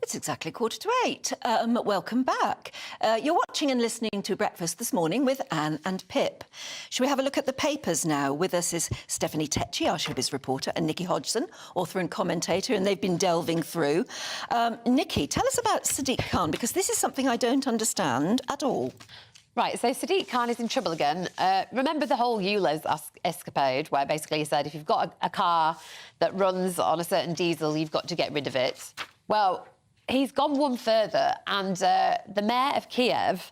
It's exactly 7:45. Welcome back. You're watching and listening to Breakfast this morning with Anne and Pip. Shall we have a look at the papers now? With us is Stephanie Tecci, our showbiz reporter, and Nikki Hodgson, author and commentator, and they've been delving through. Nikki, tell us about Sadiq Khan, because this is something I don't understand at all. Right, so Sadiq Khan is in trouble again. Remember the whole ULEZ escapade, where basically he said if you've got a car that runs on a certain diesel, you've got to get rid of it. Well, he's gone one further, and the mayor of Kiev,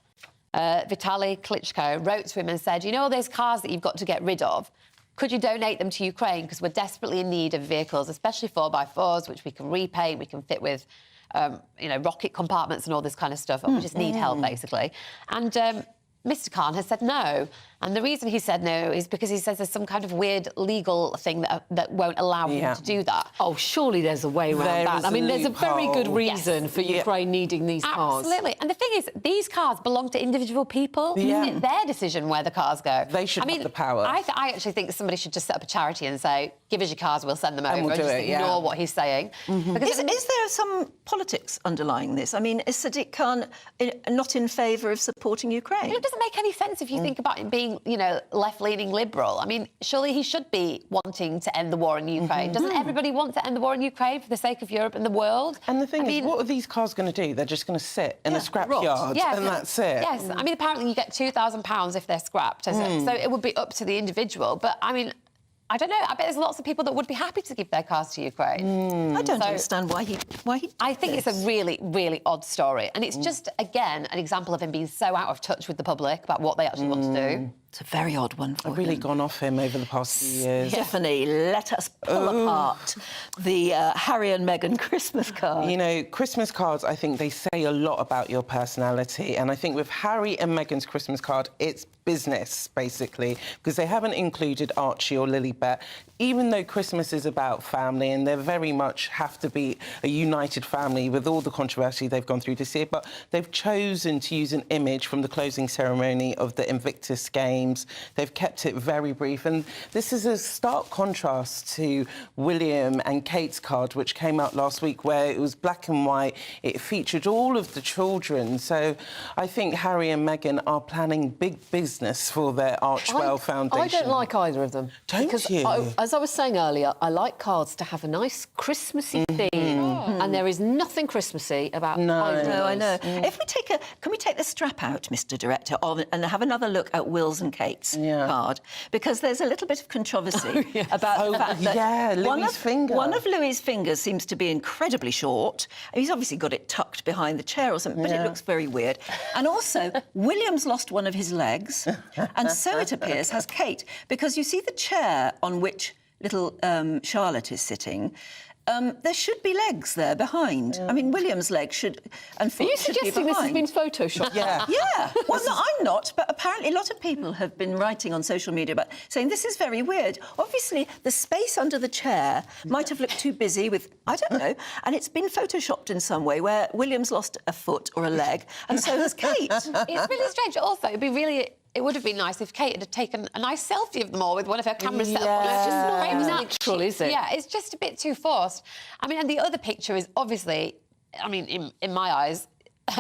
Vitaly Klitschko, wrote to him and said, you know all those cars that you've got to get rid of? Could you donate them to Ukraine? Because we're desperately in need of vehicles, especially 4x4s, which we can repaint, we can fit with, rocket compartments and all this kind of stuff. We just need help, basically. And Mr. Khan has said no. And the reason he said no is because he says there's some kind of weird legal thing that won't allow him to do that. Oh, surely there's a way around that. I mean, there's a very good reason for Ukraine needing these cars. Absolutely. And the thing is, these cars belong to individual people. It's their decision where the cars go. They should have the power. I actually think somebody should just set up a charity and say, give us your cars, we'll send them over. We'll do just it, ignore what he's saying. Is there some politics underlying this? I mean, is Sadiq Khan not in favour of supporting Ukraine? It doesn't make any sense if you think about him being, left-leaning liberal. I mean, surely he should be wanting to end the war in Ukraine. Doesn't everybody want to end the war in Ukraine for the sake of Europe and the world? And the thing is, what are these cars going to do? They're just going to sit in a scrapyard and that's it. Yes, I mean, apparently you get £2,000 if they're scrapped, so it would be up to the individual. But, I mean, I don't know. I bet there's lots of people that would be happy to give their cars to Ukraine. I don't understand why he I think it's a really, really odd story. And it's just, again, an example of him being so out of touch with the public about what they actually want to do. It's a very odd one for him. I've really gone off him over the past few years. Stephanie, let us pull apart the Harry and Meghan Christmas card. You know, Christmas cards, I think they say a lot about your personality. And I think with Harry and Meghan's Christmas card, it's business, basically, because they haven't included Archie or Lilibet, even though Christmas is about family and they very much have to be a united family with all the controversy they've gone through this year. But they've chosen to use an image from the closing ceremony of the Invictus Games. They've kept it very brief. And this is a stark contrast to William and Kate's card, which came out last week, where it was black and white. It featured all of the children. So I think Harry and Meghan are planning big business for their Archwell Foundation. I don't like either of them. Don't you? As I was saying earlier, I like cards to have a nice Christmassy theme, and there is nothing Christmassy about either of those. No, I know. If we can we take the strap out, Mr. Director, and have another look at Will's and Kate's card, because there's a little bit of controversy about the fact that one of Louis's fingers seems to be incredibly short. He's obviously got it tucked behind the chair or something, but it looks very weird. And also, William's lost one of his legs, and so it appears has Kate, because you see the chair on which little Charlotte is sitting. There should be legs there behind. I mean, William's leg should and foot should be behind. Are you suggesting this has been photoshopped? Yeah. Well, no, I'm not, but apparently a lot of people have been writing on social media about saying this is very weird. Obviously, the space under the chair might have looked too busy with, I don't know, and it's been photoshopped in some way where William's lost a foot or a leg, and so has Kate. It's really strange. Also, it would have been nice if Kate had taken a nice selfie of them all with one of her cameras set up. It's just not very natural, is it? Yeah, it's just a bit too forced. I mean, and the other picture is obviously, I mean, in my eyes,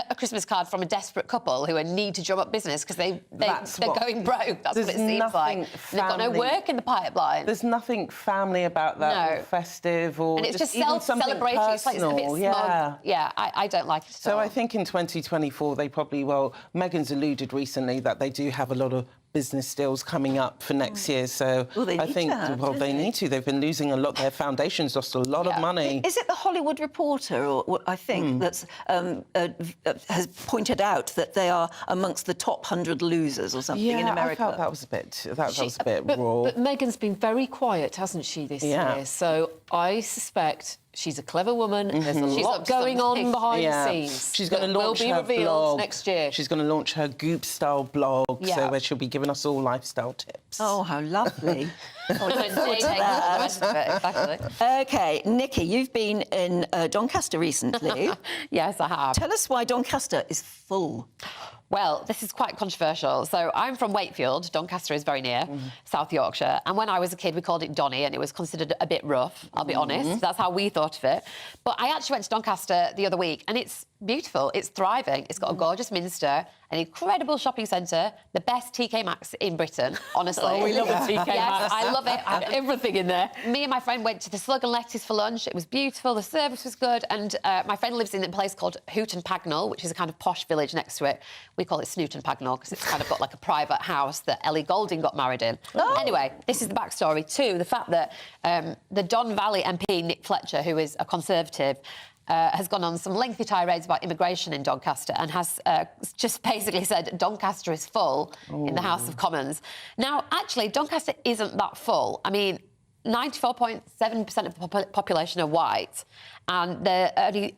a Christmas card from a desperate couple who need to drum up business because they're going broke. That's what it seems like. They've got no work in the pipeline. There's nothing family about that, or festive, or and it's just self-celebratory. It's like it's a bit smug. Yeah, I don't like it at all. So I think in 2024 they probably Meghan's alluded recently that they do have a lot of business deals coming up for next year. So I think they need to. They've been losing a lot. Their foundation's lost a lot of money. Is it the Hollywood Reporter, or what I think that's has pointed out that they are amongst the top 100 losers or something in America? I felt that was a bit raw. But Meghan's been very quiet, hasn't she, this year? So I suspect she's a clever woman. There's a lot going on behind the scenes. She's going to launch her blog next year. She's going to launch her Goop-style blog, so where she'll be giving us all lifestyle tips. Oh, how lovely. OK, Nikki, you've been in Doncaster recently. Yes, I have. Tell us why Doncaster is full. Well, this is quite controversial. So I'm from Wakefield. Doncaster is very near, South Yorkshire. And when I was a kid, we called it Donny, and it was considered a bit rough, I'll be honest. That's how we thought of it. But I actually went to Doncaster the other week, and it's beautiful. It's thriving. It's got a gorgeous minster, an incredible shopping centre, the best TK Maxx in Britain, honestly. Oh, we love a TK Maxx. Yes, I love it. I have everything in there. Me and my friend went to the Slug and Lettuce for lunch. It was beautiful. The service was good. And my friend lives in a place called Hooton Pagnell, which is a kind of posh village next to it. We call it Snooton Pagnell because it's kind of got like a private house that Ellie Goulding got married in. Oh. Anyway, this is the backstory to the fact that the Don Valley MP, Nick Fletcher, who is a Conservative, has gone on some lengthy tirades about immigration in Doncaster and has just basically said Doncaster is full in the House of Commons. Now, actually, Doncaster isn't that full. I mean, 94.7% of the population are white, and they're only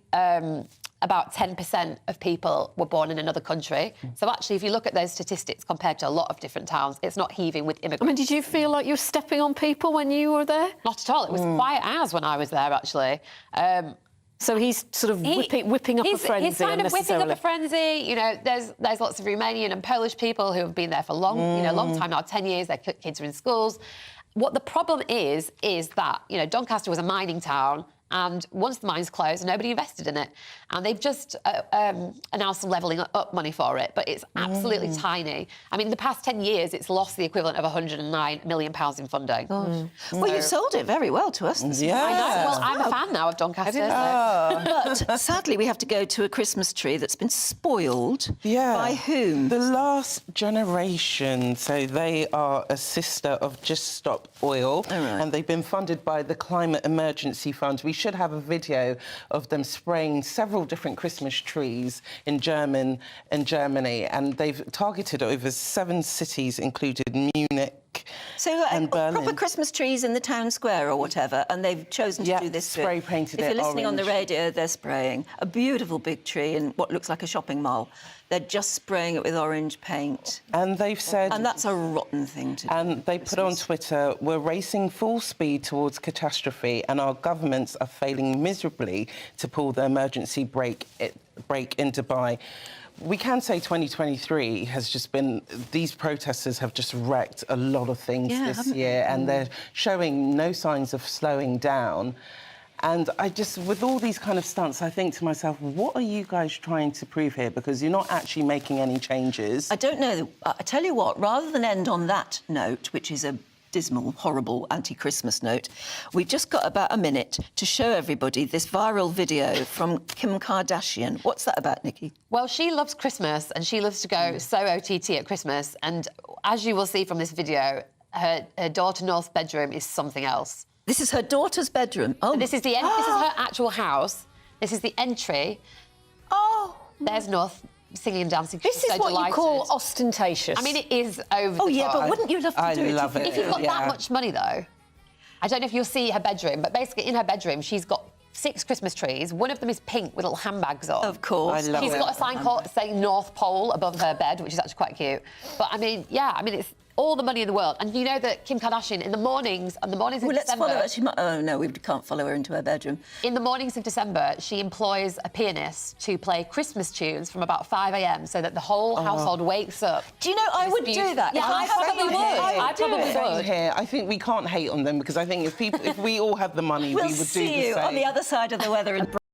about 10% of people were born in another country. So actually, if you look at those statistics compared to a lot of different towns, it's not heaving with immigrants. I mean, did you feel like you were stepping on people when you were there? Not at all. It was quiet as when I was there, actually. So he's sort of whipping up a frenzy. He's kind of whipping up a frenzy. You know, there's lots of Romanian and Polish people who have been there for long time now, 10 years. Their kids are in schools. What the problem is that, you know, Doncaster was a mining town, and once the mines closed, nobody invested in it. And they've just announced some levelling up money for it, but it's absolutely tiny. I mean, in the past 10 years, it's lost the equivalent of £109 million in funding. Well, you sold it very well to us. Yeah. I know. Well, I'm a fan now of Doncaster. But sadly, we have to go to a Christmas tree that's been spoiled. Yeah. By whom? The last generation. So they are a sister of Just Stop Oil. And they've been funded by the Climate Emergency Fund. We should have a video of them spraying several different Christmas trees in Germany, and they've targeted over 7 cities, including Munich and Berlin. Proper Christmas trees in the town square or whatever, and they've chosen to do this. Spray painted it If you're listening orange. on the radio, they're spraying a beautiful big tree in what looks like a shopping mall. They're just spraying it with orange paint. And they've said... And that's a rotten thing to do. And they put on Twitter, we're racing full speed towards catastrophe, and our governments are failing miserably to pull the emergency brake in Dubai. We can say 2023 has just been... These protesters have just wrecked a lot of things this year, and they're showing no signs of slowing down. And I just, with all these kind of stunts, I think to myself, what are you guys trying to prove here? Because you're not actually making any changes. I don't know. I tell you what, rather than end on that note, which is a dismal, horrible anti-Christmas note, we've just got about a minute to show everybody this viral video from Kim Kardashian. What's that about, Nikki? Well, she loves Christmas, and she loves to go so OTT at Christmas. And as you will see from this video, her daughter North's bedroom is something else. This is her daughter's bedroom. Oh, this is the this is her actual house. This is the entry. Oh, there's North singing and dancing. This is what you call ostentatious. I mean, it is over the top. Oh, yeah, but wouldn't you love to do it? I love it. If you've got that much money, though, I don't know if you'll see her bedroom, but basically in her bedroom, she's got 6 Christmas trees. One of them is pink with little handbags on. Of course. I love She's got a sign saying North Pole above her bed, which is actually quite cute. But, I mean, yeah, I mean, it's all the money in the world. And you know that Kim Kardashian, in the mornings in let's December... follow her. Oh, no, we can't follow her into her bedroom. In the mornings of December, she employs a pianist to play Christmas tunes from about 5 a.m. so that the whole household wakes up. Do you know, I would do that. Yeah, I probably would. I probably would. Here, I think we can't hate on them, because I think if we all had the money, We'll we would do the see you same. on the other side of the weather and